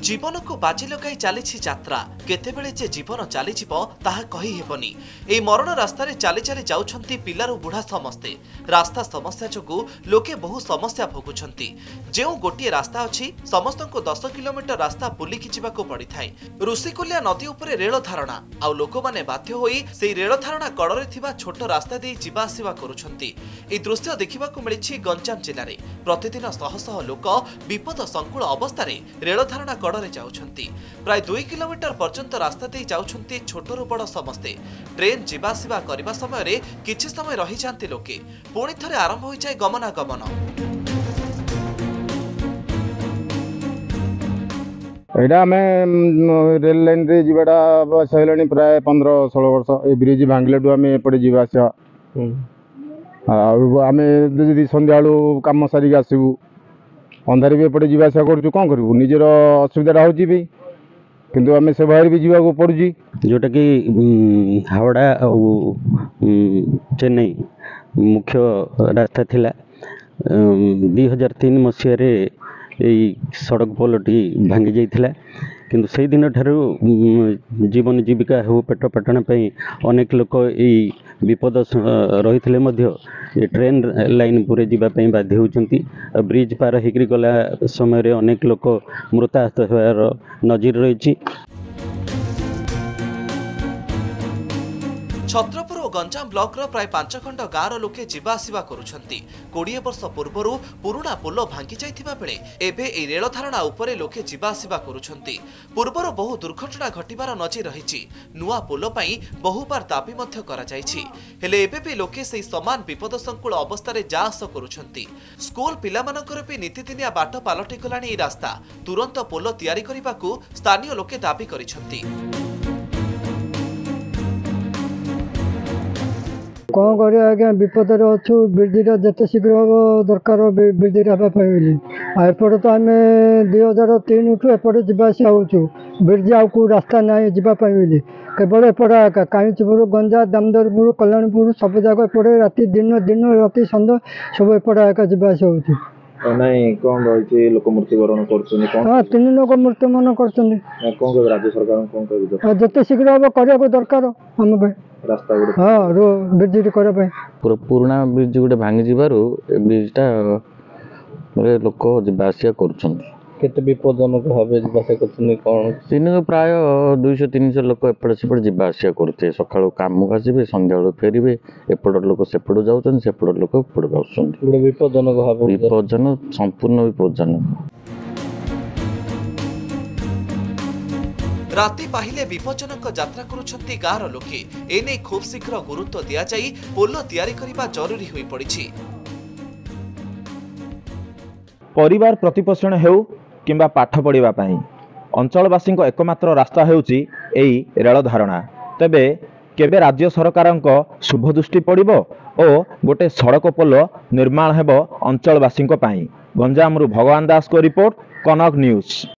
जीवन को बाजी लगाई चली यात्रा केतेबेले जे जीवन चली ताहा कही हेबनी। एई मरण रास्ता रे चली चली जाउछंती पिलारू बुढ़ा समस्ते। रास्ता समस्या जोगु लोके बहु समस्या भोगुछंती। जेउ गोटिए रास्ता अछि समस्तको 10 किलोमीटर रास्ता बुलिकी जिबाको पड़ी थाए। ऋषिकुल्या नदी उपरे रेल धारणा आउ लोक माने बाध्य होई सेई रेल धारणा कड़रे थिबा छोट रास्ता दे जिबा आसीबा करूछंती। एई दृश्य देखिबाको मिलिछि गंजाम जिल्ला रे। प्रतिदिन शह शह लोक विपद संकुल अवस्था रे रेल धारणा कड़रे जाउछंती। प्राय 2 किलोमीटर पर्यंत रास्ता दे जाउछंती छोटरू बड़ समस्ते। ट्रेन जिबा आसीबा करिबा समय रे किछि समय रहि जांती लोके। पुणी थरे आरंभ होई जाय गमनागमन। एटा आम रेल लाइन रे जीवाटा बस है प्राय 15-16 वर्ष। ये ब्रिज भांगिले आम एपटे जावास आम जी सन्ध्या बेलू कम सारिक आसबू अंधारे भी एपटे जावास करूँ कौन करूँ निजर असुविधा होची भी किंतु आम से बाहर भी जावाक पड़ुची जोटा कि हावड़ा चेन्नई मुख्य रास्ता थिला 2003 मसीह सड़क पोलटी भांगी जाइथिला किंतु से दिन ठारू जीवन जीविका हो पेट पाटना अनेक लोक विपद रही मध्य ट्रेन लाइन पूरे जावाई बाध्य होती। ब्रिज पार होकर गला समय अनेक लोक मृताहत होवार नजीर रही। छत्रपुर और गंजाम ब्लॉक रो प्राय 5 खंड गाँव लोके जीवा आसीबा करूछंती। 20 वर्ष पूर्वरु पुराना पोल भांगी जाइथिबा बेले एबे ए रेल धारणा उपरे लोके जीवा आसीबा करूछंती। पूर्वरु बहु दुर्घटना घटिबार नजीर रहिछि। नुआ पोल पई बहु बार दाबी मध्य करा जाइछि। हेले एबे भी लोके सेही समान विपद संकुल अवस्था रे जा आस करूछंती। स्कूल पिलामानकर भी नीतिदिनिया बाट पालटि गलानी ए रास्ता। तुरंत पोल तयारी करिबाकू स्थानीय लोके दाबी करिछंती। कौन कर आज्ञा विपद अच्छु ब्रिजटा जिते शीघ्र हम दरकार ब्रिजटा एपटे तो आम 2003 ठू एपटे जावास होचु ब्रिज आउ कौ रास्ता ना जावाई केवल एपटे काईचपुर गंजा दामोदरपुर कल्याणपुर सब जगह एपटे राति दिन दिन राति सन्ध्या सब एपटे जावास होचु कौन रही लोक मृत्युवरण कर 3 लोक मृत्युवरण कर राज्य सरकार जिते शीघ्र हम करने दरकार आम रास्ता हाँ ब्रिज करने पुराना ब्रिज गोटे भांगी जीवार ब्रिजटा लोक जावासिया कर विपदजनक भाव दिन प्राय 200-300 लोक एपटे सेपटे जावासिया करते। सकाळु काम आसबे संध्या बेलू फेरबे एपट लोक सेपट जाऊँ सेपट लोक एपट आसुँच विपदजनक भाव विपदजनक संपूर्ण विपदजनक। राति पाहिले विपज्जनक यात्रा करुछंती गाँर लोके। एने खूब शीघ्र गुरुत्व दिया जाई पोल तैयारी करिबा जरूरी होई पड़िछि। परिवार प्रतिपोषण हेउ किंबा पाठ पढ़िबा पई अंचलवासी एकमात्र रास्ता हेउची एई रेल धारणा। तबे केबे राज्य सरकारक शुभ दृष्टि पड़िबो ओ गोटे सड़क पोल निर्माण हेबो अंचलवासी पई। गंजामरु भगवान दास को रिपोर्ट, कनक न्यूज।